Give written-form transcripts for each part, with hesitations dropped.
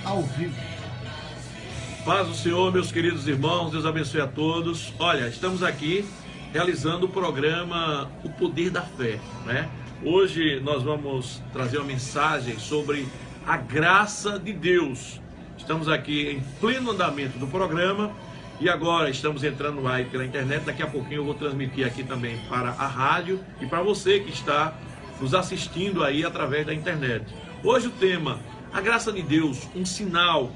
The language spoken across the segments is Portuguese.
ao vivo. Paz do Senhor, meus queridos irmãos, Deus abençoe a todos. Olha, estamos aqui realizando o programa O Poder da Fé, né? Hoje nós vamos trazer uma mensagem sobre a graça de Deus. Estamos aqui em pleno andamento do programa e agora estamos entrando aí pela internet. Daqui a pouquinho eu vou transmitir aqui também para a rádio e para você que está nos assistindo aí através da internet. Hoje o tema, a graça de Deus, um sinal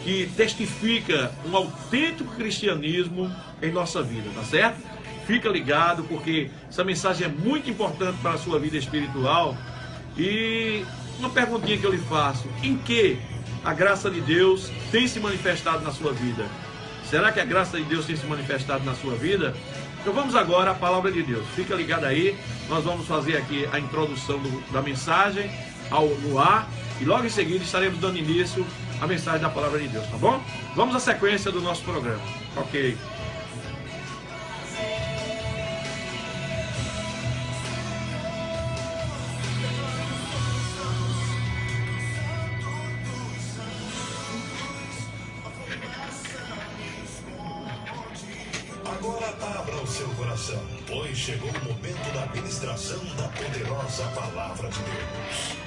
que testifica um autêntico cristianismo em nossa vida, tá certo? Fica ligado porque essa mensagem é muito importante para a sua vida espiritual. E uma perguntinha que eu lhe faço, em que a graça de Deus tem se manifestado na sua vida? Será que a graça de Deus tem se manifestado na sua vida? Então vamos agora à palavra de Deus. Fica ligado aí, nós vamos fazer aqui a introdução da mensagem no ar e logo em seguida estaremos dando início à mensagem da palavra de Deus, tá bom? Vamos à sequência do nosso programa. Ok. Agora abra o seu coração, pois chegou o momento da ministração da poderosa palavra de Deus.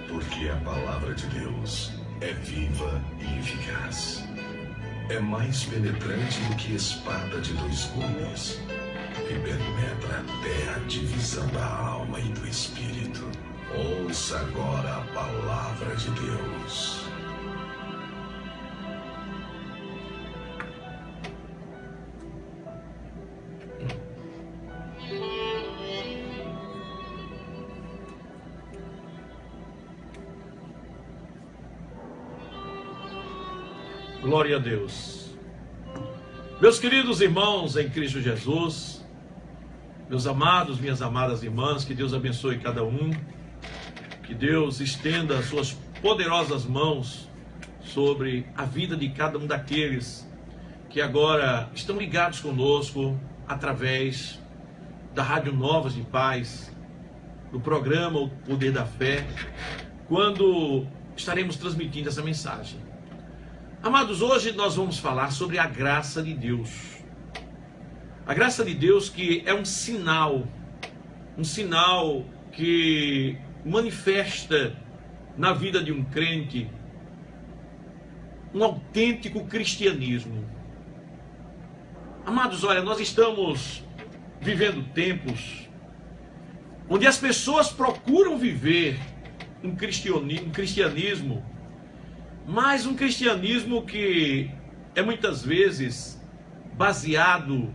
Porque a palavra de Deus é viva e eficaz. É mais penetrante do que espada de dois gumes e penetra até a divisão da alma e do espírito. Ouça agora a palavra de Deus. Glória a Deus. Meus queridos irmãos em Cristo Jesus, meus amados, minhas amadas irmãs, que Deus abençoe cada um, que Deus estenda as suas poderosas mãos sobre a vida de cada um daqueles que agora estão ligados conosco através da Rádio Novas de Paz, do programa O Poder da Fé, quando estaremos transmitindo essa mensagem. Amados, hoje nós vamos falar sobre a graça de Deus. A graça de Deus que é um sinal que manifesta na vida de um crente um autêntico cristianismo. Amados, olha, nós estamos vivendo tempos onde as pessoas procuram viver um cristianismo, mas um cristianismo que é muitas vezes baseado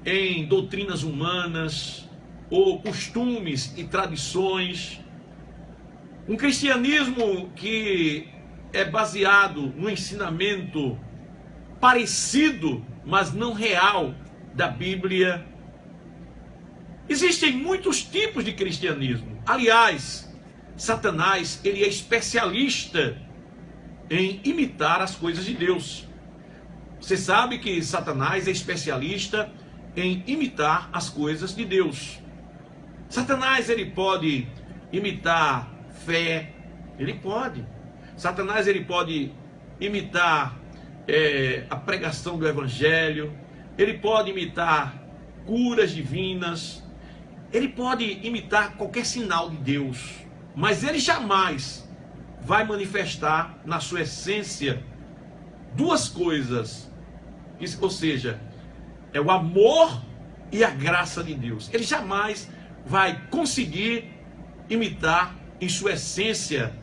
em doutrinas humanas ou costumes e tradições. Um cristianismo que é baseado no ensinamento parecido, mas não real, da Bíblia. Existem muitos tipos de cristianismo. Aliás, Satanás, ele é especialista em imitar as coisas de Deus. Você sabe que Satanás é especialista em imitar as coisas de Deus. Satanás, ele pode imitar fé, ele pode. Satanás, ele pode imitar a pregação do Evangelho, ele pode imitar curas divinas, ele pode imitar qualquer sinal de Deus, mas ele jamais vai manifestar na sua essência duas coisas, ou seja, é o amor e a graça de Deus. Ele jamais vai conseguir imitar em sua essência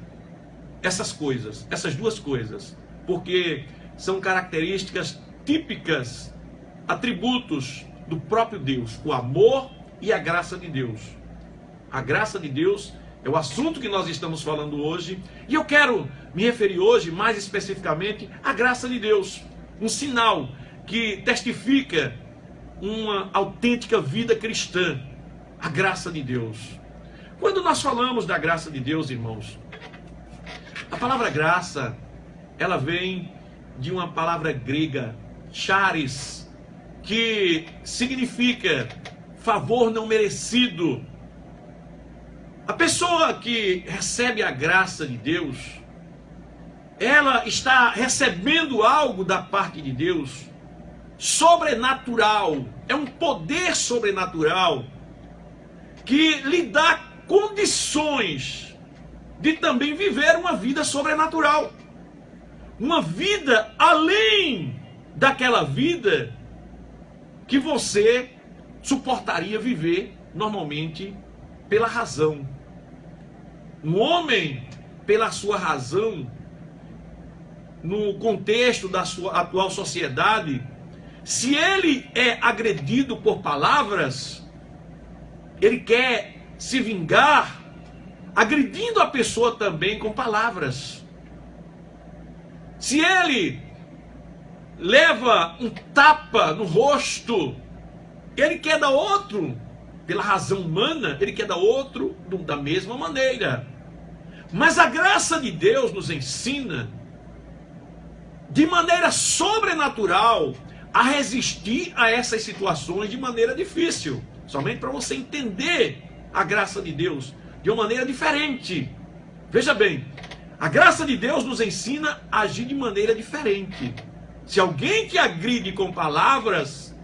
essas coisas, essas duas coisas, porque são características típicas, atributos do próprio Deus, o amor e a graça de Deus. A graça de Deus é o assunto que nós estamos falando hoje, e eu quero me referir hoje mais especificamente à graça de Deus, um sinal que testifica uma autêntica vida cristã, a graça de Deus. Quando nós falamos da graça de Deus, irmãos, a palavra graça, ela vem de uma palavra grega, charis, que significa favor não merecido. A pessoa que recebe a graça de Deus, ela está recebendo algo da parte de Deus sobrenatural. É um poder sobrenatural que lhe dá condições de também viver uma vida sobrenatural. Uma vida além daquela vida que você suportaria viver normalmente pela razão. Um homem, pela sua razão, no contexto da sua atual sociedade, se ele é agredido por palavras, ele quer se vingar, agredindo a pessoa também com palavras. Se ele leva um tapa no rosto, ele quer dar outro, pela razão humana, ele quer dar outro da mesma maneira. Mas a graça de Deus nos ensina, de maneira sobrenatural, a resistir a essas situações de maneira difícil. Somente para você entender a graça de Deus de uma maneira diferente. Veja bem, a graça de Deus nos ensina a agir de maneira diferente. Se alguém te agride com palavras,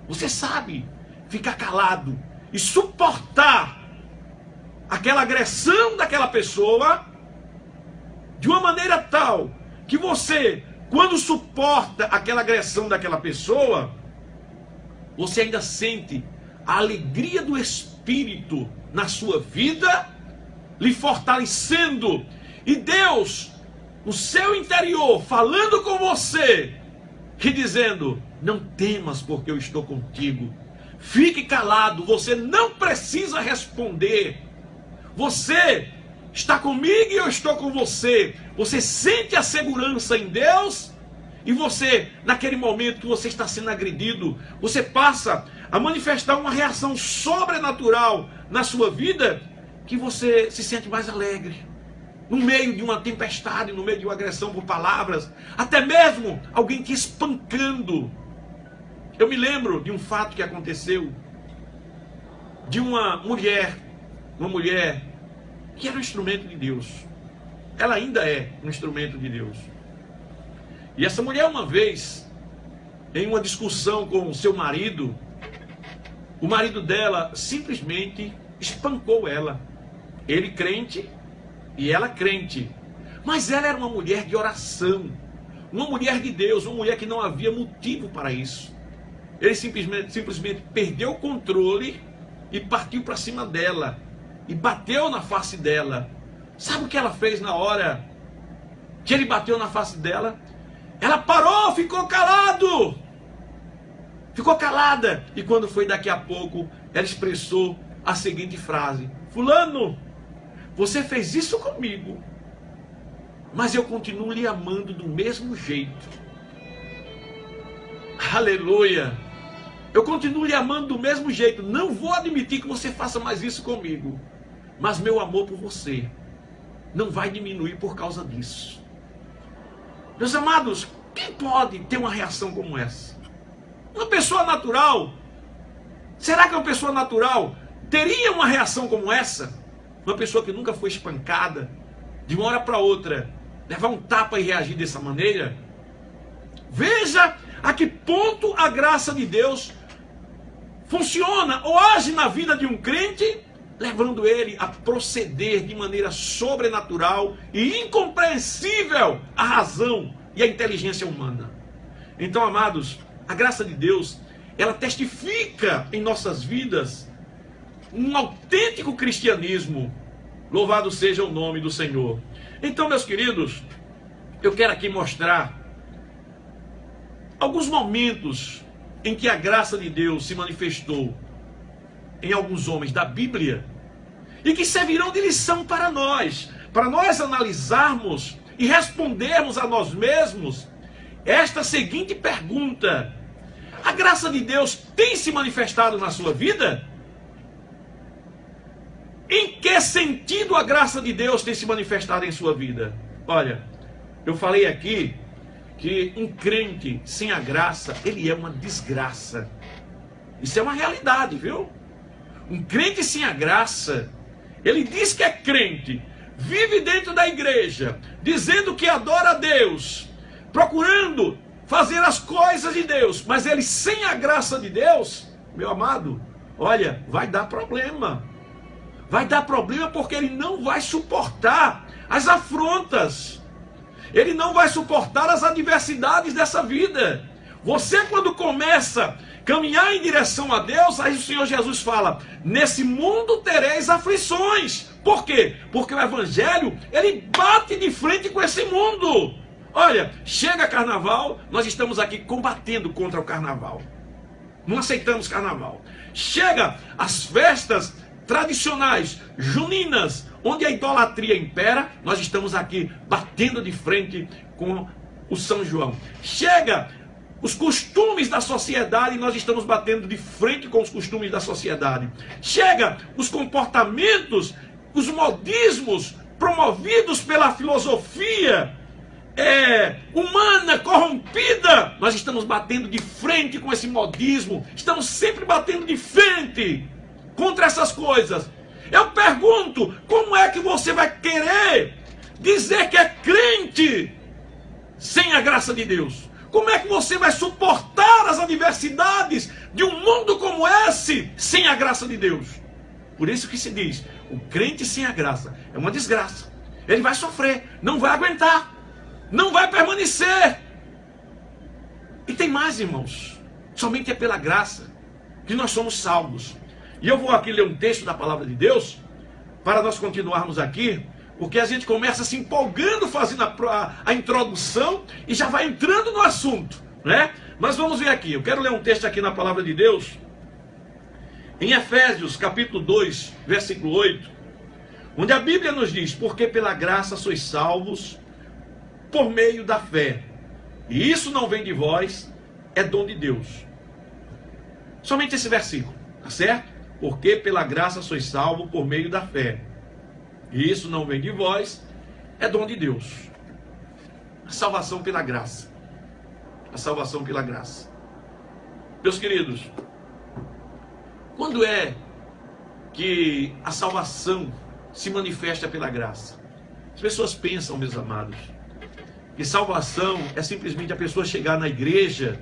você sabe ficar calado e suportar aquela agressão daquela pessoa de uma maneira tal que você, quando suporta aquela agressão daquela pessoa, você ainda sente a alegria do Espírito na sua vida, lhe fortalecendo, e Deus, no seu interior, falando com você e dizendo: não temas, porque eu estou contigo. Fique calado, você não precisa responder. Você está comigo e eu estou com você. Você sente a segurança em Deus, e você, naquele momento que você está sendo agredido, você passa a manifestar uma reação sobrenatural na sua vida, que você se sente mais alegre. No meio de uma tempestade, no meio de uma agressão por palavras, até mesmo alguém te espancando. Eu me lembro de um fato que aconteceu, de uma mulher que era um instrumento de Deus. Ela ainda é um instrumento de Deus. E essa mulher, uma vez, em uma discussão com o seu marido, o marido dela simplesmente espancou ela. Ele crente e ela crente. Mas ela era uma mulher de oração, uma mulher de Deus, uma mulher que não havia motivo para isso. Ele simplesmente perdeu o controle e partiu para cima dela e bateu na face dela. Sabe o que ela fez na hora que ele bateu na face dela? Ela parou, ficou calado. Ficou calada. E quando foi daqui a pouco, ela expressou a seguinte frase: fulano, você fez isso comigo, mas eu continuo lhe amando do mesmo jeito. Aleluia. Eu continuo lhe amando do mesmo jeito. Não vou admitir que você faça mais isso comigo, mas meu amor por você não vai diminuir por causa disso. Meus amados, quem pode ter uma reação como essa? Uma pessoa natural, será que uma pessoa natural teria uma reação como essa? Uma pessoa que nunca foi espancada, de uma hora para outra, levar um tapa e reagir dessa maneira? Veja a que ponto a graça de Deus funciona ou age na vida de um crente, levando ele a proceder de maneira sobrenatural e incompreensível à razão e à inteligência humana. Então, amados, a graça de Deus, ela testifica em nossas vidas um autêntico cristianismo. Louvado seja o nome do Senhor. Então, meus queridos, eu quero aqui mostrar alguns momentos em que a graça de Deus se manifestou em alguns homens da Bíblia e que servirão de lição para nós analisarmos e respondermos a nós mesmos esta seguinte pergunta: a graça de Deus tem se manifestado na sua vida? Em que sentido a graça de Deus tem se manifestado em sua vida? Olha, eu falei aqui que um crente sem a graça, ele é uma desgraça. Isso é uma realidade, viu? Um crente sem a graça, ele diz que é crente, vive dentro da igreja, dizendo que adora a Deus, procurando fazer as coisas de Deus, mas ele sem a graça de Deus, meu amado, olha, vai dar problema. Vai dar problema porque ele não vai suportar as afrontas. Ele não vai suportar as adversidades dessa vida. Você, quando começa a caminhar em direção a Deus, aí o Senhor Jesus fala, nesse mundo tereis aflições. Por quê? Porque o Evangelho, ele bate de frente com esse mundo. Olha, chega carnaval, nós estamos aqui combatendo contra o carnaval. Não aceitamos carnaval. Chega as festas tradicionais, juninas, onde a idolatria impera, nós estamos aqui batendo de frente com o São João. Chega os costumes da sociedade, nós estamos batendo de frente com os costumes da sociedade. Chega os comportamentos, os modismos promovidos pela filosofia humana, corrompida. Nós estamos batendo de frente com esse modismo, estamos sempre batendo de frente contra essas coisas. Eu pergunto, como é que você vai querer dizer que é crente sem a graça de Deus? Como é que você vai suportar as adversidades de um mundo como esse sem a graça de Deus? Por isso que se diz, o crente sem a graça é uma desgraça. Ele vai sofrer, não vai aguentar, não vai permanecer. E tem mais, irmãos, somente é pela graça que nós somos salvos. E eu vou aqui ler um texto da palavra de Deus, para nós continuarmos aqui, porque a gente começa se empolgando, fazendo a introdução, e já vai entrando no assunto, né? Mas vamos ver aqui, eu quero ler um texto aqui na palavra de Deus, em Efésios capítulo 2, versículo 8, onde a Bíblia nos diz, porque pela graça sois salvos, por meio da fé, e isso não vem de vós, é dom de Deus. Somente esse versículo, tá certo? Porque pela graça sois salvos por meio da fé. E isso não vem de vós, é dom de Deus. A salvação pela graça. A salvação pela graça. Meus queridos, quando é que a salvação se manifesta pela graça? As pessoas pensam, meus amados, que salvação é simplesmente a pessoa chegar na igreja,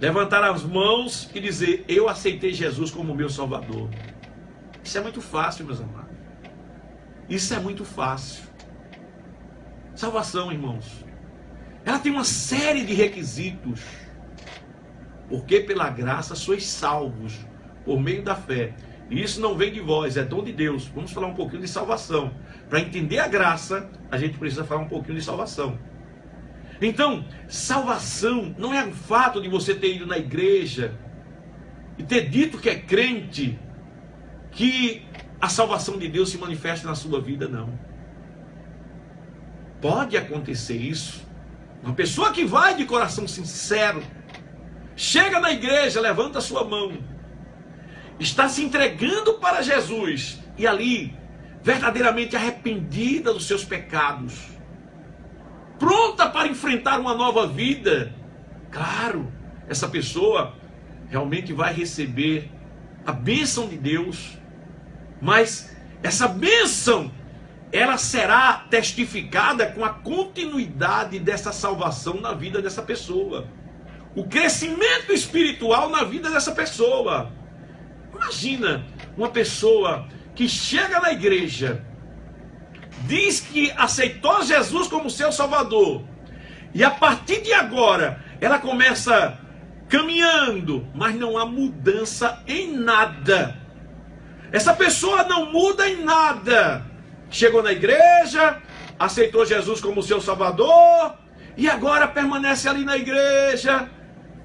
levantar as mãos e dizer, eu aceitei Jesus como meu Salvador. Isso é muito fácil, meus amados. Isso é muito fácil. Salvação, irmãos, ela tem uma série de requisitos. Porque pela graça sois salvos, por meio da fé. E isso não vem de vós, é dom de Deus. Vamos falar um pouquinho de salvação. Para entender a graça, a gente precisa falar um pouquinho de salvação. Então, salvação não é o fato de você ter ido na igreja e ter dito que é crente, que a salvação de Deus se manifesta na sua vida, não. Pode acontecer isso. Uma pessoa que vai de coração sincero, chega na igreja, levanta a sua mão, está se entregando para Jesus, e ali, verdadeiramente arrependida dos seus pecados, pronta para enfrentar uma nova vida, claro, essa pessoa realmente vai receber a bênção de Deus, mas essa bênção, ela será testificada com a continuidade dessa salvação na vida dessa pessoa, o crescimento espiritual na vida dessa pessoa. Imagina uma pessoa que chega na igreja, diz que aceitou Jesus como seu Salvador, e a partir de agora ela começa caminhando, mas não há mudança em nada. Essa pessoa não muda em nada. Chegou na igreja, aceitou Jesus como seu Salvador, e agora permanece ali na igreja,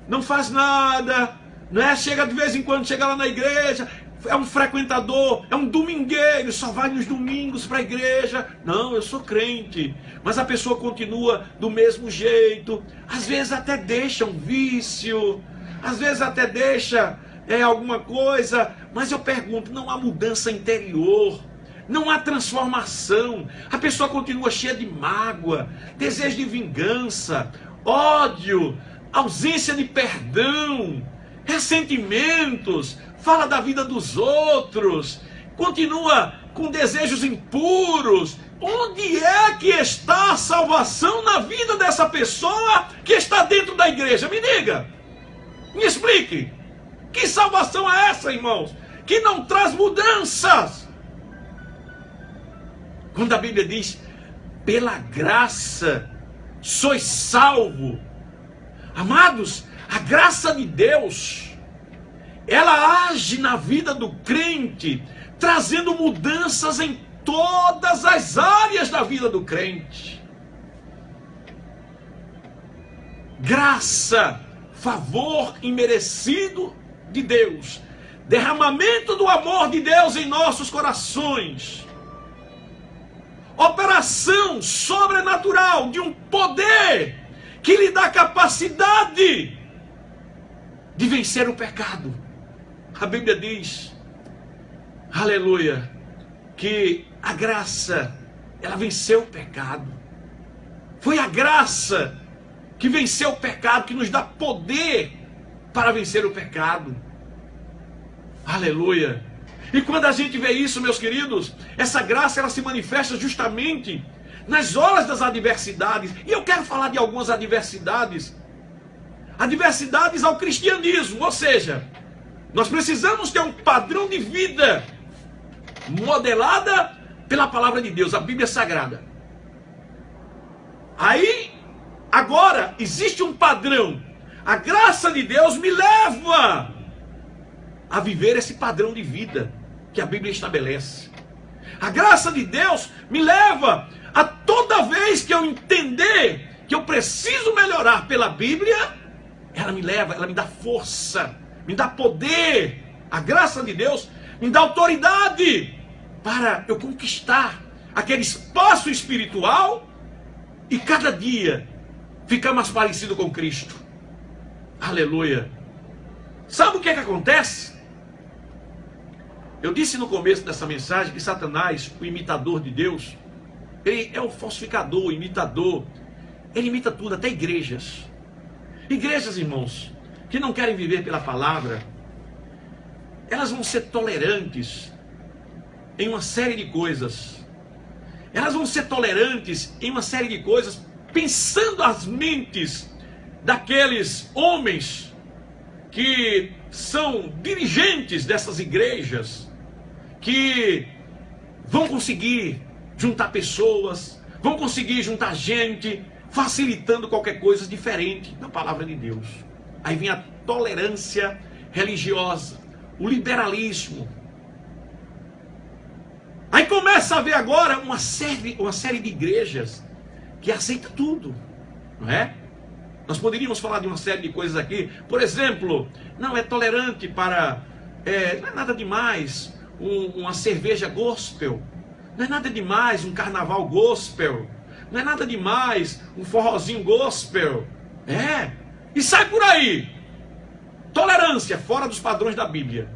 não faz nada, né? Chega de vez em quando, chega lá na igreja, é um frequentador, é um domingueiro, só vai nos domingos para a igreja. Não, eu sou crente. Mas a pessoa continua do mesmo jeito. Às vezes até deixa um vício, às vezes até deixa alguma coisa. Mas eu pergunto, não há mudança interior, não há transformação. A pessoa continua cheia de mágoa, desejo de vingança, ódio, ausência de perdão, ressentimentos, fala da vida dos outros, continua com desejos impuros. Onde é que está a salvação na vida dessa pessoa que está dentro da igreja? Me diga, me explique. Que salvação é essa, irmãos? Que não traz mudanças. Quando a Bíblia diz, pela graça sois salvo. Amados, a graça de Deus, ela age na vida do crente, trazendo mudanças em todas as áreas da vida do crente. Graça, favor imerecido de Deus, derramamento do amor de Deus em nossos corações, operação sobrenatural de um poder que lhe dá capacidade de vencer o pecado. A Bíblia diz, aleluia, que a graça, ela venceu o pecado. Foi a graça que venceu o pecado, que nos dá poder para vencer o pecado. Aleluia. E quando a gente vê isso, meus queridos, essa graça, ela se manifesta justamente nas horas das adversidades. E eu quero falar de algumas adversidades. Adversidades ao cristianismo, ou seja, nós precisamos ter um padrão de vida modelada pela palavra de Deus, a Bíblia Sagrada. Aí, agora, existe um padrão. A graça de Deus me leva a viver esse padrão de vida que a Bíblia estabelece. A graça de Deus me leva a toda vez que eu entender que eu preciso melhorar pela Bíblia, ela me leva, ela me dá força, me dá poder. A graça de Deus me dá autoridade para eu conquistar aquele espaço espiritual e cada dia ficar mais parecido com Cristo. Aleluia. Sabe o que é que acontece? Eu disse no começo dessa mensagem que Satanás, o imitador de Deus, ele é o falsificador, o imitador. Ele imita tudo, até igrejas. Igrejas, irmãos, que não querem viver pela palavra, elas vão ser tolerantes em uma série de coisas. Elas vão ser tolerantes em uma série de coisas, pensando as mentes daqueles homens que são dirigentes dessas igrejas, que vão conseguir juntar pessoas, vão conseguir juntar gente, facilitando qualquer coisa diferente da palavra de Deus. Aí vem a tolerância religiosa, o liberalismo. Aí começa a haver agora uma série de igrejas que aceita tudo, não é? Nós poderíamos falar de uma série de coisas aqui. Por exemplo, não é tolerante para, não é nada demais uma cerveja gospel, não é nada demais um carnaval gospel, não é nada demais um forrozinho gospel, e sai por aí. Tolerância fora dos padrões da Bíblia.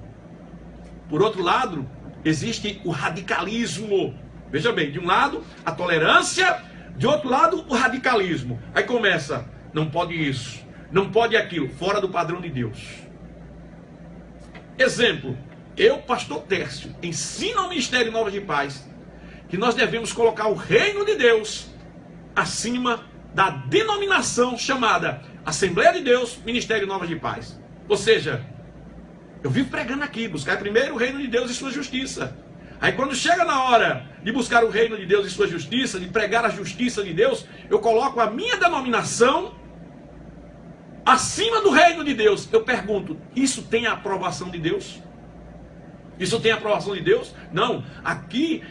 Por outro lado, existe o radicalismo. Veja bem, de um lado a tolerância, de outro lado o radicalismo. Aí começa, não pode isso, não pode aquilo, fora do padrão de Deus. Exemplo, eu, pastor Tércio, ensino ao Ministério Novas de Paz que nós devemos colocar o reino de Deus acima da denominação chamada Assembleia de Deus, Ministério Novas de Paz. Ou seja, eu vivo pregando aqui, buscar primeiro o reino de Deus e sua justiça. Aí quando chega na hora de buscar o reino de Deus e sua justiça, de pregar a justiça de Deus, eu coloco a minha denominação acima do reino de Deus. Eu pergunto, isso tem a aprovação de Deus? Isso tem a aprovação de Deus? Não, aqui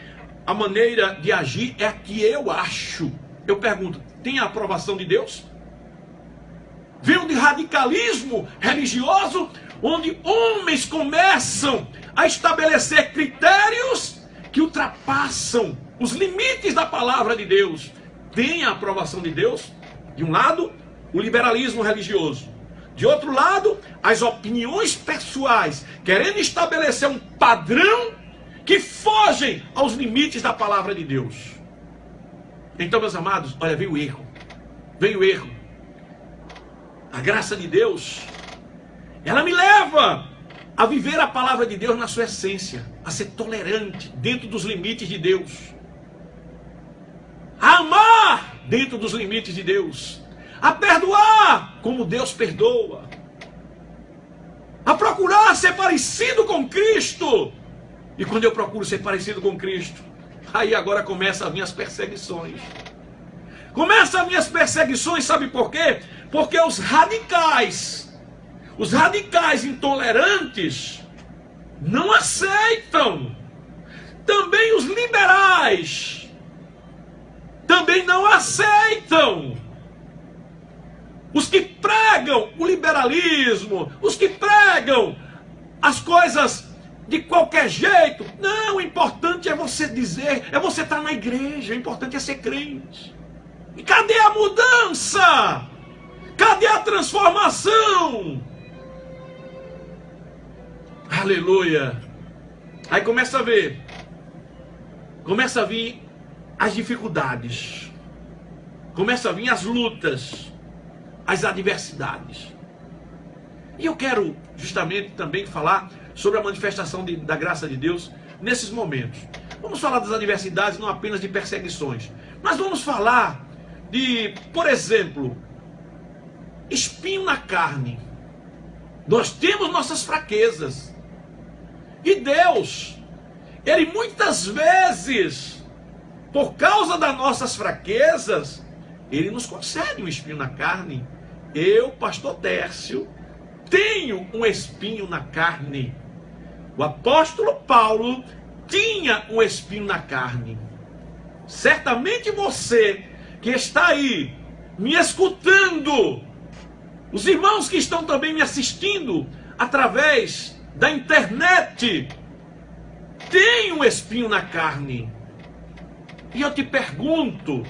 a maneira de agir é a que eu acho. Eu pergunto, tem a aprovação de Deus? Veio de radicalismo religioso, onde homens começam a estabelecer critérios que ultrapassam os limites da palavra de Deus. Tem a aprovação de Deus? De um lado, o liberalismo religioso. De outro lado, as opiniões pessoais, querendo estabelecer um padrão que fogem aos limites da palavra de Deus. Então, meus amados, olha, veio o erro. Veio o erro. A graça de Deus, ela me leva a viver a palavra de Deus na sua essência, a ser tolerante dentro dos limites de Deus, a amar dentro dos limites de Deus, a perdoar como Deus perdoa, a procurar ser parecido com Cristo. E quando eu procuro ser parecido com Cristo, aí agora começam as minhas perseguições. Começam as minhas perseguições, sabe por quê? Porque os radicais intolerantes, não aceitam. Também os liberais também não aceitam. Os que pregam o liberalismo, os que pregam as coisas de qualquer jeito. Não, o importante é você dizer, é você estar na igreja, o importante é ser crente. E cadê a mudança? Cadê a transformação? Aleluia. Aí começa a vir as dificuldades, começa a vir as lutas, as adversidades. E eu quero justamente também falar sobre a manifestação da graça de Deus nesses momentos. Vamos falar das adversidades, não apenas de perseguições, mas vamos falar de, por exemplo, espinho na carne. Nós temos nossas fraquezas. E Deus, Ele muitas vezes, por causa das nossas fraquezas, Ele nos concede um espinho na carne. Eu, pastor Tércio, tenho um espinho na carne. O apóstolo Paulo tinha um espinho na carne. Certamente você que está aí me escutando, os irmãos que estão também me assistindo através da internet, tem um espinho na carne. E eu te pergunto,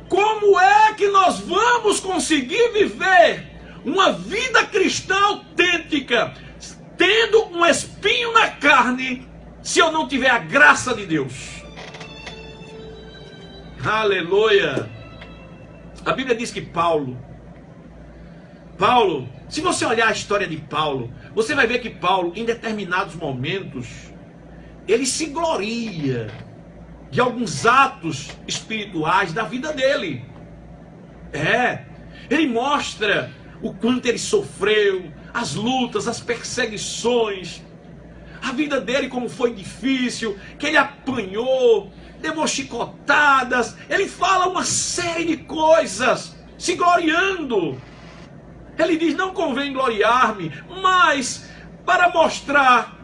como é que nós vamos conseguir viver uma vida cristã autêntica, tendo um espinho na carne, se eu não tiver a graça de Deus? Aleluia! A Bíblia diz que Paulo, se você olhar a história de Paulo, você vai ver que Paulo, em determinados momentos, ele se gloria de alguns atos espirituais da vida dele. Ele mostra o quanto ele sofreu, as lutas, as perseguições, a vida dele como foi difícil, que ele apanhou, levou chicotadas. Ele fala uma série de coisas, se gloriando. Ele diz, não convém gloriar-me, mas para mostrar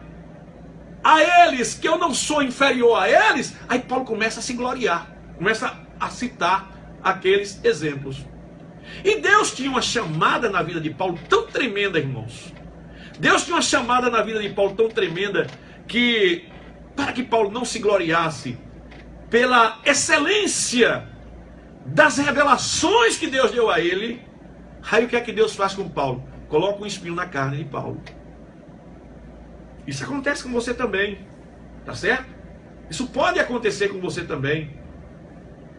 a eles que eu não sou inferior a eles. Aí Paulo começa a se gloriar, começa a citar aqueles exemplos. E Deus tinha uma chamada na vida de Paulo tão tremenda, irmãos. Deus tinha uma chamada na vida de Paulo tão tremenda, que para que Paulo não se gloriasse pela excelência das revelações que Deus deu a ele, aí o que é que Deus faz com Paulo? Coloca um espinho na carne de Paulo. Isso acontece com você também, tá certo? Isso pode acontecer com você também.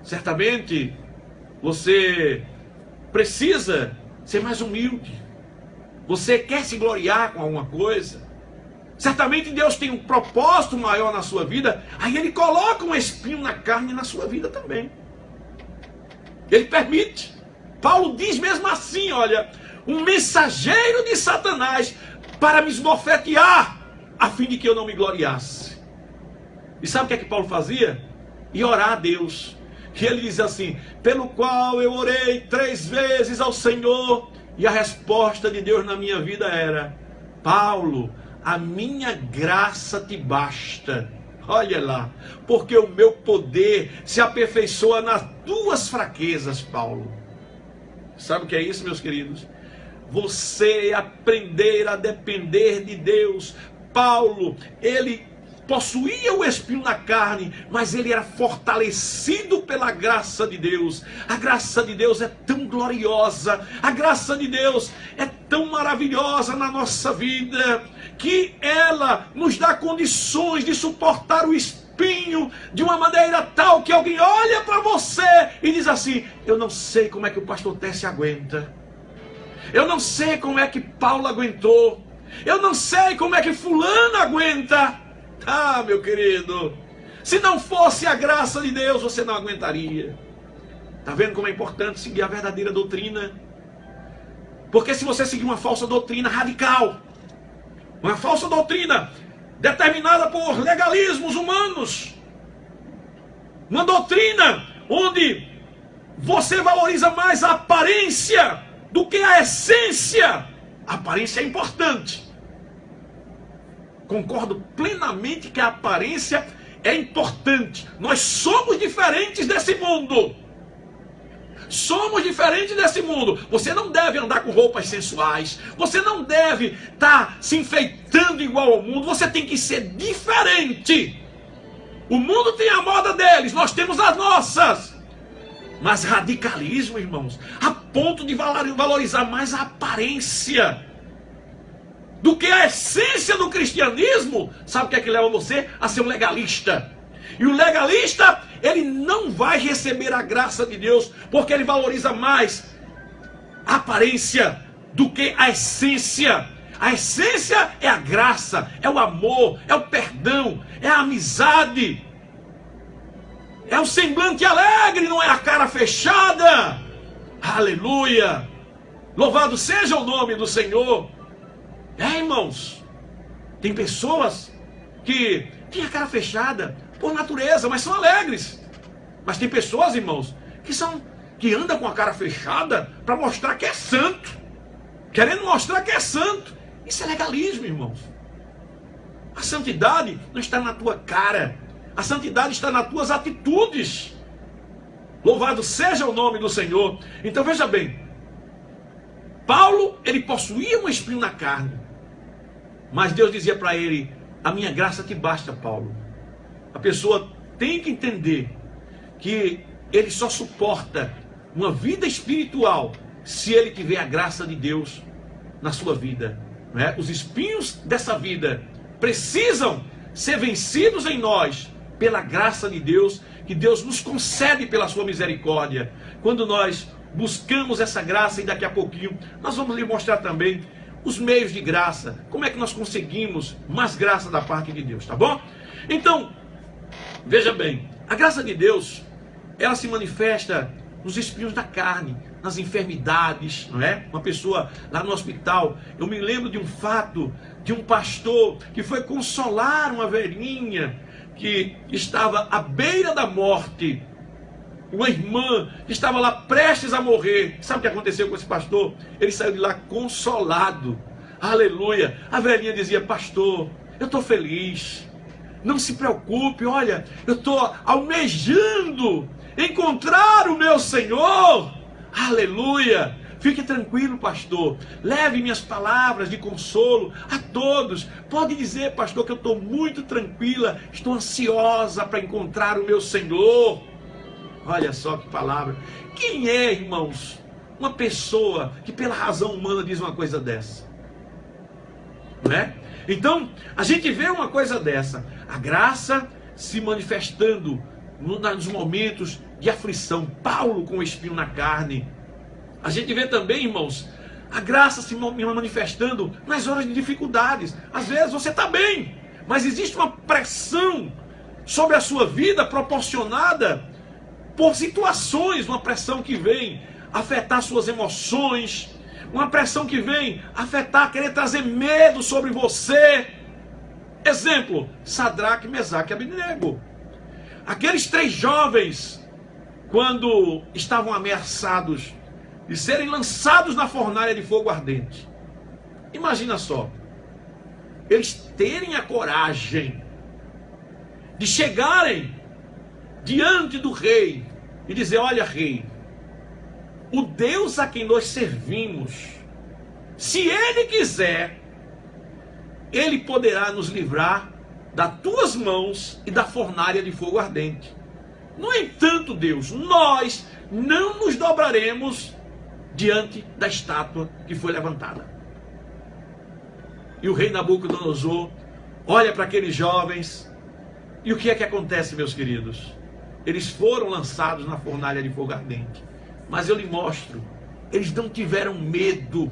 Certamente você precisa ser mais humilde. Você quer se gloriar com alguma coisa. Certamente Deus tem um propósito maior na sua vida. Aí Ele coloca um espinho na carne na sua vida também. Ele permite. Paulo diz mesmo assim, olha, um mensageiro de Satanás para me esbofetear, a fim de que eu não me gloriasse. E sabe o que é que Paulo fazia? Ia orar a Deus. E ele diz assim, pelo qual eu orei 3 vezes ao Senhor, e a resposta de Deus na minha vida era, Paulo, a minha graça te basta. Olha lá, porque o meu poder se aperfeiçoa nas tuas fraquezas, Paulo. Sabe o que é isso, meus queridos? Você aprender a depender de Deus. Paulo, ele possuía o espinho na carne, mas ele era fortalecido pela graça de Deus. A graça de Deus é tão gloriosa, a graça de Deus é tão maravilhosa na nossa vida, que ela nos dá condições de suportar o espinho de uma maneira tal que alguém olha para você e diz assim, eu não sei como é que o pastor Tércio aguenta, eu não sei como é que Paulo aguentou, Eu não sei como é que fulano aguenta. Ah, meu querido, se não fosse a graça de Deus, você não aguentaria. Está vendo como é importante seguir a verdadeira doutrina? Porque se você seguir uma falsa doutrina radical, uma falsa doutrina determinada por legalismos humanos, uma doutrina onde você valoriza mais a aparência do que a essência. A aparência é importante. Concordo plenamente que a aparência é importante. Nós somos diferentes desse mundo. Somos diferentes desse mundo. Você não deve andar com roupas sensuais. Você não deve estar se enfeitando igual ao mundo. Você tem que ser diferente. O mundo tem a moda deles, nós temos as nossas. Mas radicalismo, irmãos, a ponto de valorizar mais a aparência do que a essência do cristianismo. Sabe o que é que leva você a ser um legalista? E o legalista, ele não vai receber a graça de Deus, porque ele valoriza mais a aparência do que a essência. A essência é a graça, é o amor, é o perdão, é a amizade, é o semblante alegre, não é a cara fechada. Aleluia! Louvado seja o nome do Senhor. Irmãos, tem pessoas que têm a cara fechada por natureza, mas são alegres. Mas tem pessoas, irmãos, que andam com a cara fechada para mostrar que é santo, querendo mostrar que é santo. Isso é legalismo, irmãos. A santidade não está na tua cara. A santidade está nas tuas atitudes. Louvado seja o nome do Senhor. Então veja bem, Paulo, ele possuía um espinho na carne, mas Deus dizia para ele: a minha graça te basta, Paulo. A pessoa tem que entender que ele só suporta uma vida espiritual se ele tiver a graça de Deus na sua vida. Os espinhos dessa vida precisam ser vencidos em nós pela graça de Deus, que Deus nos concede pela sua misericórdia. Quando nós buscamos essa graça, e daqui a pouquinho nós vamos lhe mostrar também os meios de graça, como é que nós conseguimos mais graça da parte de Deus, tá bom? Então, veja bem, a graça de Deus, ela se manifesta nos espinhos da carne, nas enfermidades, não é? Uma pessoa lá no hospital, eu me lembro de um fato, de um pastor que foi consolar uma velhinha que estava à beira da morte, uma irmã que estava lá prestes a morrer. Sabe o que aconteceu com esse pastor? Ele saiu de lá consolado, aleluia. A velhinha dizia: pastor, eu estou feliz, não se preocupe, olha, eu estou almejando encontrar o meu Senhor, aleluia. Fique tranquilo, pastor, leve minhas palavras de consolo a todos. Pode dizer, pastor, que eu estou muito tranquila, estou ansiosa para encontrar o meu Senhor. Olha só que palavra. Quem é, irmãos, uma pessoa que pela razão humana diz uma coisa dessa? Não é? Então, a gente vê uma coisa dessa, a graça se manifestando nos momentos de aflição. Paulo com o espinho na carne. A gente vê também, irmãos, a graça se manifestando nas horas de dificuldades. Às vezes você está bem, mas existe uma pressão sobre a sua vida proporcionada por situações, uma pressão que vem afetar suas emoções, uma pressão que vem afetar, querer trazer medo sobre você. Exemplo, Sadraque, Mesaque e Abednego. Aqueles 3 jovens, quando estavam ameaçados de serem lançados na fornalha de fogo ardente. Imagina só, eles terem a coragem de chegarem diante do rei e dizer: olha, rei, o Deus a quem nós servimos, se Ele quiser, Ele poderá nos livrar das tuas mãos e da fornalha de fogo ardente. No entanto, Deus, nós não nos dobraremos diante da estátua que foi levantada. E o rei Nabucodonosor olha para aqueles jovens, e o que é que acontece, meus queridos? Eles foram lançados na fornalha de fogo ardente. Mas eu lhe mostro, eles não tiveram medo.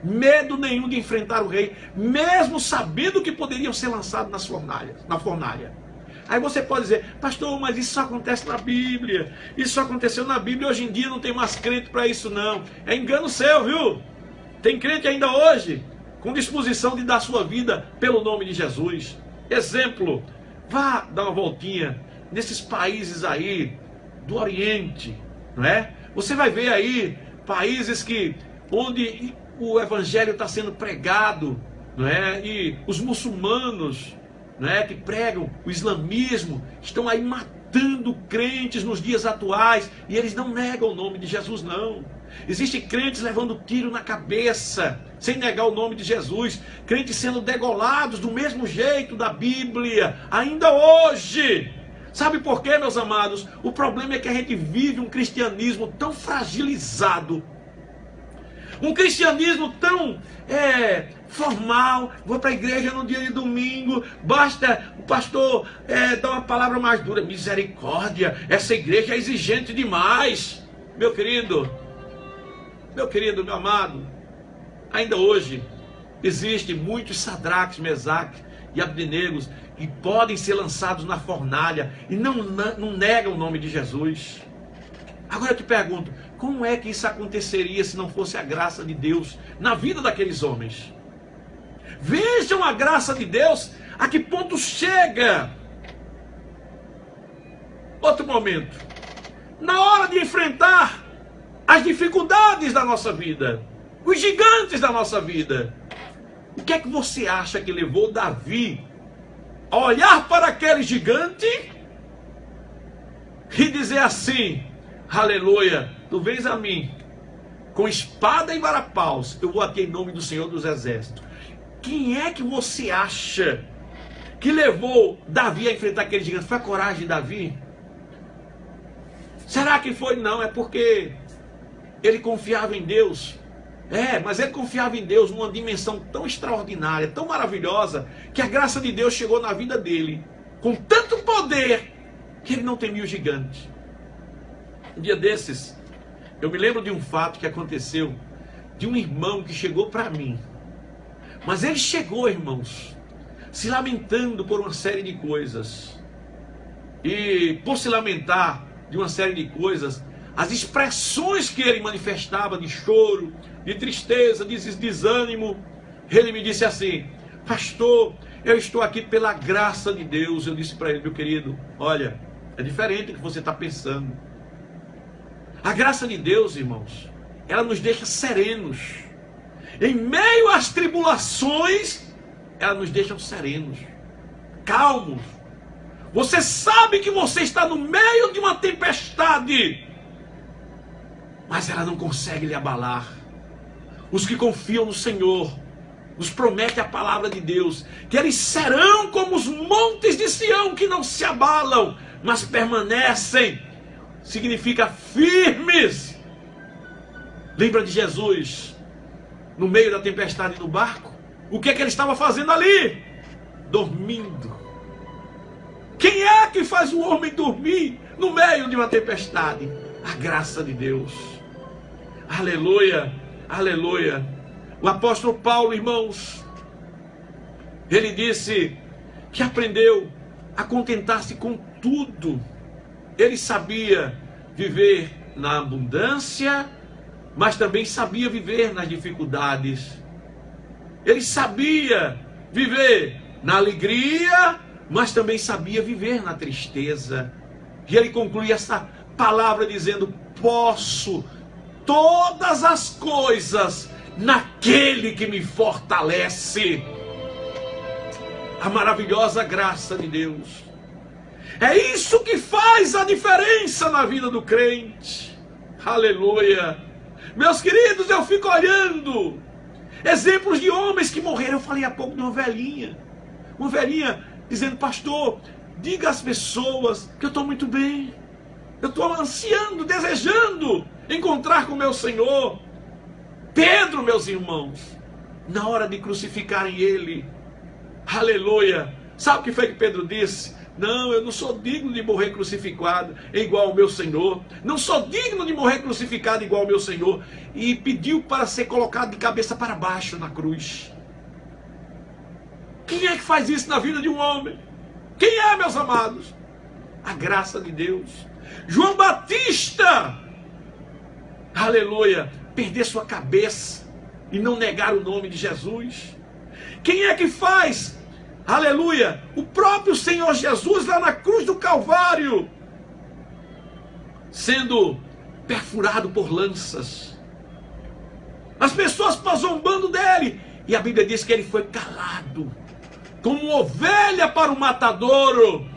medo nenhum de enfrentar o rei, mesmo sabendo que poderiam ser lançados na fornalha. Aí você pode dizer, pastor, mas isso só acontece na Bíblia, isso só aconteceu na Bíblia, hoje em dia não tem mais crente para isso não. É engano seu, viu? Tem crente ainda hoje com disposição de dar sua vida pelo nome de Jesus. Exemplo, vá dar uma voltinha nesses países aí do Oriente, não é? Você vai ver aí países onde o evangelho está sendo pregado, não é? E os muçulmanos, não é, que pregam o islamismo, estão aí matando crentes nos dias atuais, e eles não negam o nome de Jesus não. Existem crentes levando tiro na cabeça, sem negar o nome de Jesus, crentes sendo degolados do mesmo jeito da Bíblia, ainda hoje. Sabe por quê, meus amados? O problema é que a gente vive um cristianismo tão fragilizado, um cristianismo tão formal. Vou para a igreja no dia de domingo, basta o pastor dar uma palavra mais dura. Misericórdia, essa igreja é exigente demais. Meu querido, meu amado, ainda hoje existem muitos Sadraques, Mesaques e Abdenegos que podem ser lançados na fornalha e não negam o nome de Jesus. Agora eu te pergunto, como é que isso aconteceria se não fosse a graça de Deus na vida daqueles homens? Vejam a graça de Deus, a que ponto chega. Outro momento, na hora de enfrentar as dificuldades da nossa vida, os gigantes da nossa vida, o que é que você acha que levou Davi a olhar para aquele gigante e dizer assim: aleluia, tu vens a mim com espada e varapaus, eu vou aqui em nome do Senhor dos Exércitos? Quem é que você acha que levou Davi a enfrentar aquele gigante? Foi a coragem de Davi? Será que foi? Não, é porque ele confiava em Deus. Mas ele confiava em Deus numa dimensão tão extraordinária, tão maravilhosa, que a graça de Deus chegou na vida dele com tanto poder que ele não temia o gigante. Um dia desses, eu me lembro de um fato que aconteceu, de um irmão que chegou para mim. Mas ele chegou, irmãos, se lamentando por uma série de coisas. E por se lamentar de uma série de coisas, as expressões que ele manifestava de choro, de tristeza, de desânimo, ele me disse assim: pastor, eu estou aqui pela graça de Deus. Eu disse para ele: meu querido, olha, é diferente do que você está pensando. A graça de Deus, irmãos, ela nos deixa serenos. Em meio às tribulações, ela nos deixa serenos, calmos. Você sabe que você está no meio de uma tempestade, mas ela não consegue lhe abalar. Os que confiam no Senhor, nos promete a palavra de Deus, que eles serão como os montes de Sião, que não se abalam, mas permanecem. Significa firmes. Lembra de Jesus no meio da tempestade no barco? O que é que ele estava fazendo ali? Dormindo. Quem é que faz o homem dormir no meio de uma tempestade? A graça de Deus. Aleluia, aleluia. O apóstolo Paulo, irmãos, ele disse que aprendeu a contentar-se com tudo. Ele sabia viver na abundância, mas também sabia viver nas dificuldades. Ele sabia viver na alegria, mas também sabia viver na tristeza. E ele conclui essa palavra dizendo: posso todas as coisas naquele que me fortalece. A maravilhosa graça de Deus. É isso que faz a diferença na vida do crente. Aleluia. Meus queridos, eu fico olhando exemplos de homens que morreram. Eu falei há pouco de uma velhinha dizendo: pastor, diga às pessoas que eu estou muito bem. Eu estou ansiando, desejando encontrar com o meu Senhor. Pedro, meus irmãos, na hora de crucificarem ele, aleluia, sabe o que foi que Pedro disse? Não, eu não sou digno de morrer crucificado igual ao meu Senhor. Não sou digno de morrer crucificado igual ao meu Senhor. E pediu para ser colocado de cabeça para baixo na cruz. Quem é que faz isso na vida de um homem? Quem é, meus amados? A graça de Deus. João Batista, aleluia, perder sua cabeça e não negar o nome de Jesus. Quem é que faz, aleluia, o próprio Senhor Jesus lá na cruz do Calvário, sendo perfurado por lanças, as pessoas zombando dele, e a Bíblia diz que ele foi calado, como ovelha para o matadouro.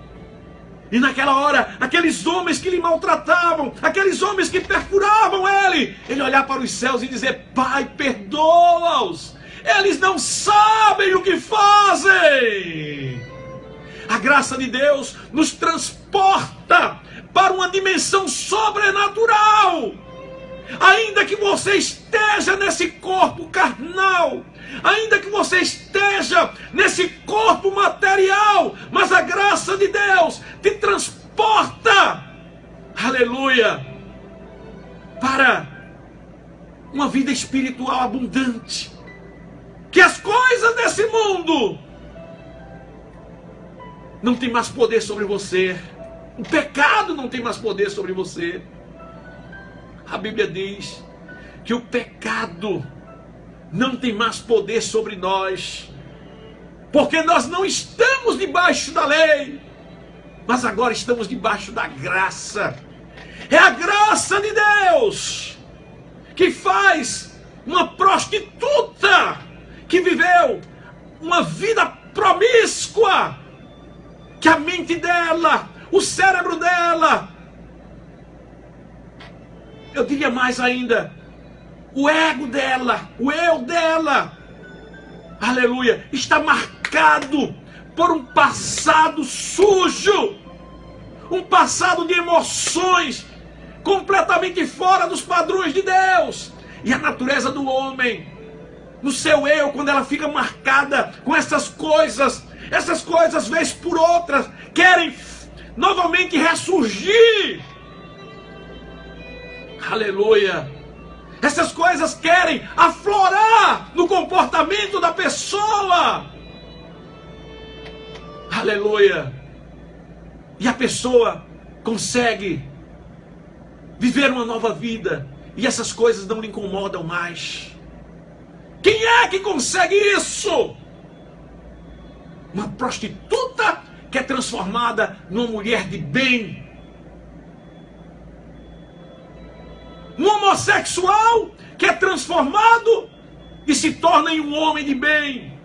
E naquela hora, aqueles homens que lhe maltratavam, aqueles homens que perfuravam ele olhar para os céus e dizer: Pai, perdoa-os, eles não sabem o que fazem. A graça de Deus nos transporta para uma dimensão sobrenatural. Ainda que você esteja nesse corpo carnal, ainda que você esteja nesse corpo material, mas a graça de Deus te transporta, aleluia, para uma vida espiritual abundante. Que as coisas desse mundo não tem mais poder sobre você. O pecado não tem mais poder sobre você. A Bíblia diz que o pecado não tem mais poder sobre nós, porque nós não estamos debaixo da lei, mas agora estamos debaixo da graça. É a graça de Deus que faz uma prostituta que viveu uma vida promíscua, que a mente dela, o cérebro dela, eu diria mais ainda, o ego dela, o eu dela, aleluia, está marcado por um passado sujo, um passado de emoções completamente fora dos padrões de Deus. E a natureza do homem, no seu eu, quando ela fica marcada com essas coisas vez por outras, querem novamente ressurgir. Aleluia. Essas coisas querem aflorar no comportamento da pessoa. Aleluia. E a pessoa consegue viver uma nova vida, e essas coisas não lhe incomodam mais. Quem é que consegue isso? Uma prostituta que é transformada numa mulher de bem. Um homossexual que é transformado e se torna em um homem de bem.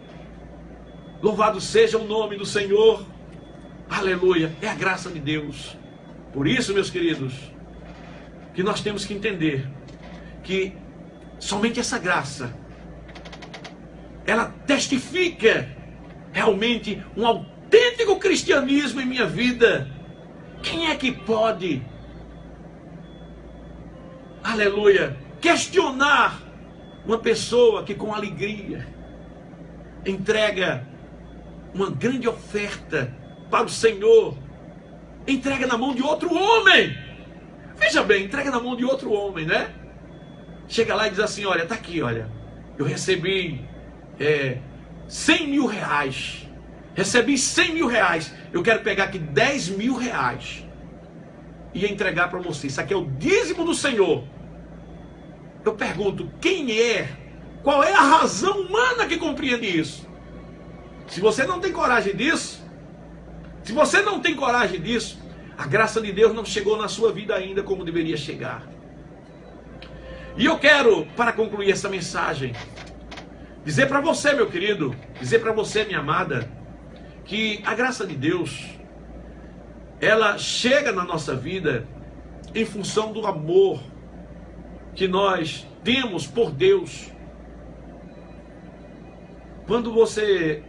Louvado seja o nome do Senhor. Aleluia. É a graça de Deus. Por isso, meus queridos, que nós temos que entender que somente essa graça, ela testifica realmente um autêntico cristianismo em minha vida. Quem é que pode, aleluia, questionar uma pessoa que com alegria entrega uma grande oferta para o Senhor, entrega na mão de outro homem? Veja bem, entrega na mão de outro homem, né? Chega lá e diz assim: olha, tá aqui, olha, eu recebi 100 mil reais, recebi 100 mil reais, eu quero pegar aqui 10 mil reais e entregar para você, isso aqui é o dízimo do Senhor. Eu pergunto, qual é a razão humana que compreende isso? Se você não tem coragem disso, a graça de Deus não chegou na sua vida ainda como deveria chegar. E eu quero, para concluir essa mensagem, dizer para você, meu querido, dizer para você, minha amada, que a graça de Deus, ela chega na nossa vida em função do amor que nós temos por Deus. Quando você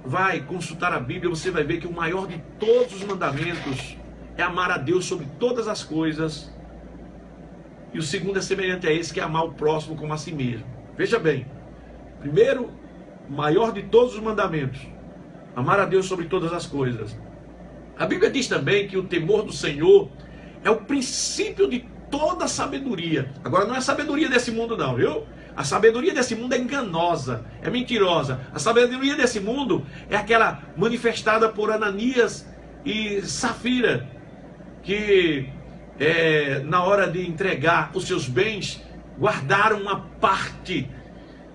vai consultar a Bíblia, você vai ver que o maior de todos os mandamentos é amar a Deus sobre todas as coisas. E o segundo é semelhante a esse, que é amar o próximo como a si mesmo. Veja bem, primeiro, o maior de todos os mandamentos, amar a Deus sobre todas as coisas. A Bíblia diz também que o temor do Senhor é o princípio de toda sabedoria. Agora não é sabedoria desse mundo não, viu? A sabedoria desse mundo é enganosa, é mentirosa. A sabedoria desse mundo é aquela manifestada por Ananias e Safira, que na hora de entregar os seus bens, guardaram uma parte.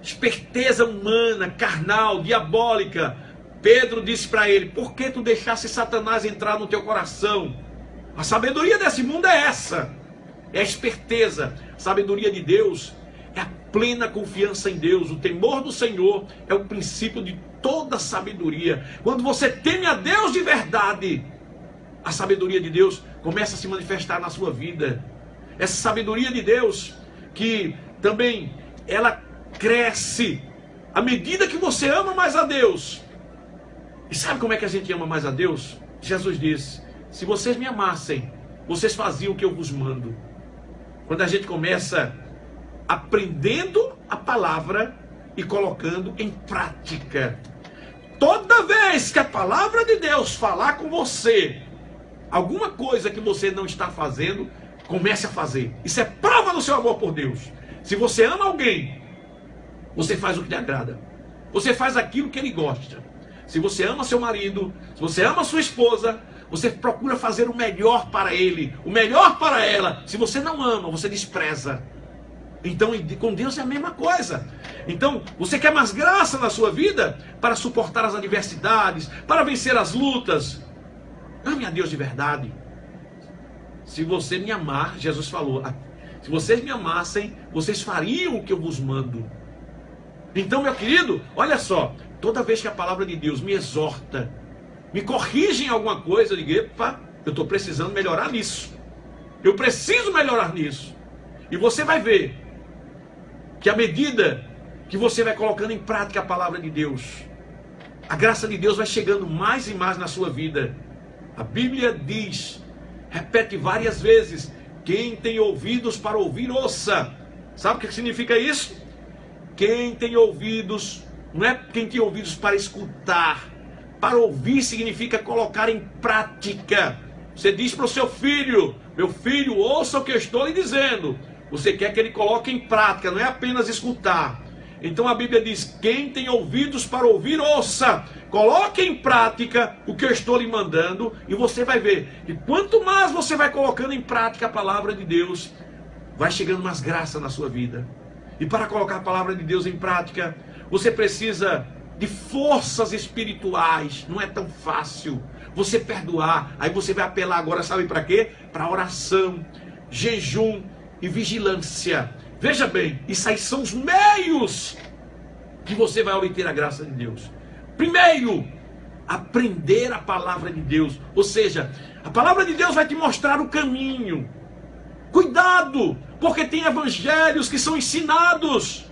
Esperteza humana, carnal, diabólica. Pedro disse para ele: por que tu deixasse Satanás entrar no teu coração? A sabedoria desse mundo é essa, é a esperteza. A sabedoria de Deus é a plena confiança em Deus. O temor do Senhor é o princípio de toda sabedoria. Quando você teme a Deus de verdade, a sabedoria de Deus começa a se manifestar na sua vida. Essa sabedoria de Deus que também ela cresce à medida que você ama mais a Deus. E sabe como é que a gente ama mais a Deus? Jesus disse: se vocês me amassem, vocês faziam o que eu vos mando. Quando a gente começa aprendendo a palavra e colocando em prática. Toda vez que a palavra de Deus falar com você alguma coisa que você não está fazendo, comece a fazer. Isso é prova do seu amor por Deus. Se você ama alguém, você faz o que lhe agrada. Você faz aquilo que ele gosta. Se você ama seu marido, se você ama sua esposa, você procura fazer o melhor para ele, o melhor para ela. Se você não ama, você despreza. Então, com Deus é a mesma coisa. Então, você quer mais graça na sua vida para suportar as adversidades, para vencer as lutas. Ame a Deus de verdade. Se você me amar, Jesus falou, se vocês me amassem, vocês fariam o que eu vos mando. Então, meu querido, olha só, toda vez que a palavra de Deus me exorta, me corrige em alguma coisa, eu digo: epa, eu estou precisando melhorar nisso. Eu preciso melhorar nisso. E você vai ver que à medida que você vai colocando em prática a palavra de Deus, a graça de Deus vai chegando mais e mais na sua vida. A Bíblia diz, repete várias vezes: quem tem ouvidos para ouvir, ouça. Sabe o que significa isso? Quem tem ouvidos, não é quem tem ouvidos para escutar. Para ouvir significa colocar em prática. Você diz para o seu filho: meu filho, ouça o que eu estou lhe dizendo. Você quer que ele coloque em prática, não é apenas escutar. Então a Bíblia diz: quem tem ouvidos para ouvir, ouça. Coloque em prática o que eu estou lhe mandando, e você vai ver que quanto mais você vai colocando em prática a palavra de Deus, vai chegando mais graça na sua vida. E para colocar a palavra de Deus em prática, você precisa de forças espirituais. Não é tão fácil você perdoar. Aí você vai apelar agora, sabe para quê? Para oração, jejum e vigilância. Veja bem, isso aí são os meios que você vai obter a graça de Deus. Primeiro, aprender a palavra de Deus. Ou seja, a palavra de Deus vai te mostrar o caminho. Cuidado, porque tem evangelhos que são ensinados,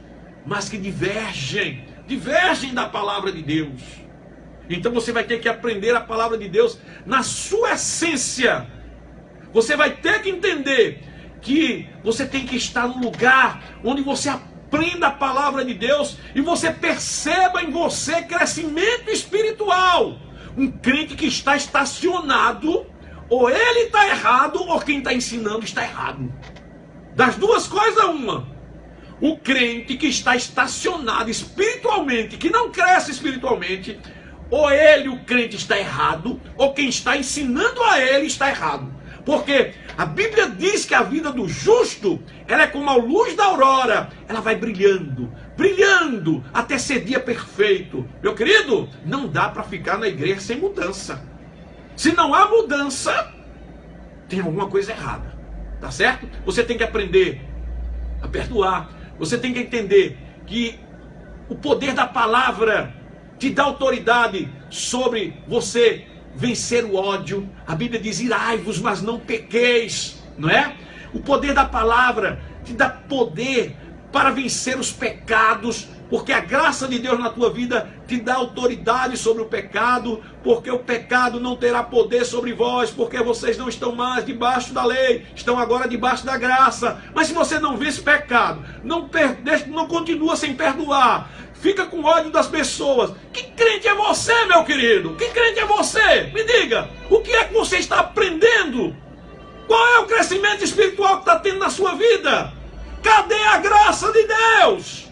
mas que divergem da palavra de Deus. Então você vai ter que aprender a palavra de Deus na sua essência. Você vai ter que entender que você tem que estar num lugar onde você aprenda a palavra de Deus e você perceba em você crescimento espiritual. Um crente que está estacionado, ou ele está errado, ou quem está ensinando está errado. Das duas coisas, uma. O crente que está estacionado espiritualmente, que não cresce espiritualmente, ou ele, o crente, está errado, ou quem está ensinando a ele está errado. Porque a Bíblia diz que a vida do justo, ela é como a luz da aurora, ela vai brilhando, brilhando, até ser dia perfeito. Meu querido, não dá para ficar na igreja sem mudança. Se não há mudança, tem alguma coisa errada, tá certo? Você tem que aprender a perdoar. Você tem que entender que o poder da palavra te dá autoridade sobre você vencer o ódio. A Bíblia diz: irai-vos, mas não pequeis, não é? O poder da palavra te dá poder para vencer os pecados Porque a graça de Deus na tua vida te dá autoridade sobre o pecado, porque o pecado não terá poder sobre vós, porque vocês não estão mais debaixo da lei, estão agora debaixo da graça. Mas se você não vê esse pecado, não continua sem perdoar, fica com ódio das pessoas. Que crente é você, meu querido? Que crente é você? Me diga, o que é que você está aprendendo? Qual é o crescimento espiritual que está tendo na sua vida? Cadê a graça de Deus?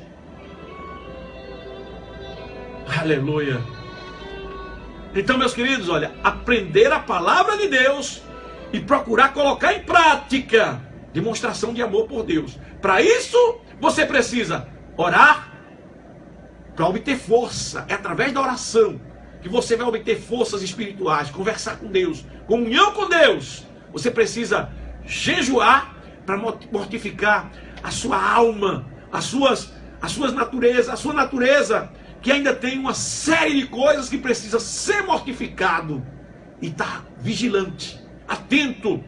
Aleluia. Então, meus queridos, olha, aprender a palavra de Deus e procurar colocar em prática demonstração de amor por Deus. Para isso, você precisa orar para obter força. É através da oração que você vai obter forças espirituais, conversar com Deus, comunhão com Deus. Você precisa jejuar para mortificar a sua alma, a sua natureza, que ainda tem uma série de coisas que precisa ser mortificado. E está vigilante, atento.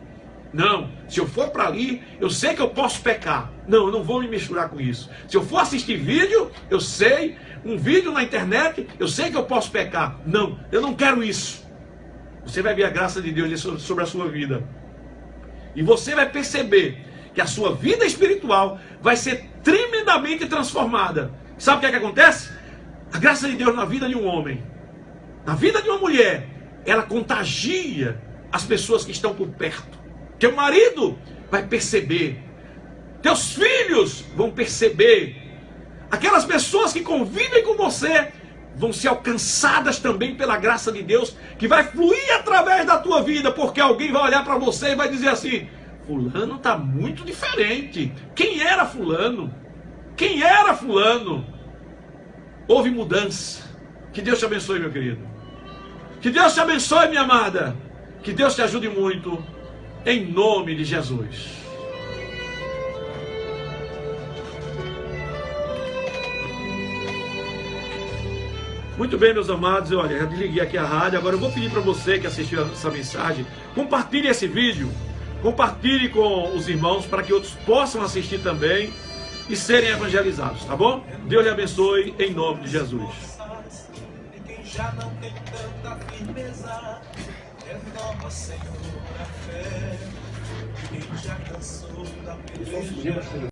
Não, se eu for para ali, eu sei que eu posso pecar. Não, eu não vou me misturar com isso. Se eu for assistir vídeo, eu sei, um vídeo na internet, eu sei que eu posso pecar. Não, eu não quero isso. Você vai ver a graça de Deus sobre a sua vida. E você vai perceber que a sua vida espiritual vai ser tremendamente transformada. Sabe o que é que acontece? A graça de Deus na vida de um homem, na vida de uma mulher, ela contagia as pessoas que estão por perto. Teu marido vai perceber, teus filhos vão perceber, aquelas pessoas que convivem com você vão ser alcançadas também pela graça de Deus, que vai fluir através da tua vida, porque alguém vai olhar para você e vai dizer assim: fulano está muito diferente. Quem era fulano? Quem era fulano? Houve mudança. Que Deus te abençoe, meu querido. Que Deus te abençoe, minha amada. Que Deus te ajude muito, em nome de Jesus. Muito bem, meus amados. Olha, já desliguei aqui a rádio. Agora eu vou pedir para você que assistiu essa mensagem, compartilhe esse vídeo, compartilhe com os irmãos, para que outros possam assistir também e serem evangelizados, tá bom? Deus lhe abençoe, em nome de Jesus. E quem já não tem tanta firmeza, renova, Senhor, a fé. Quem já cansou da peleja,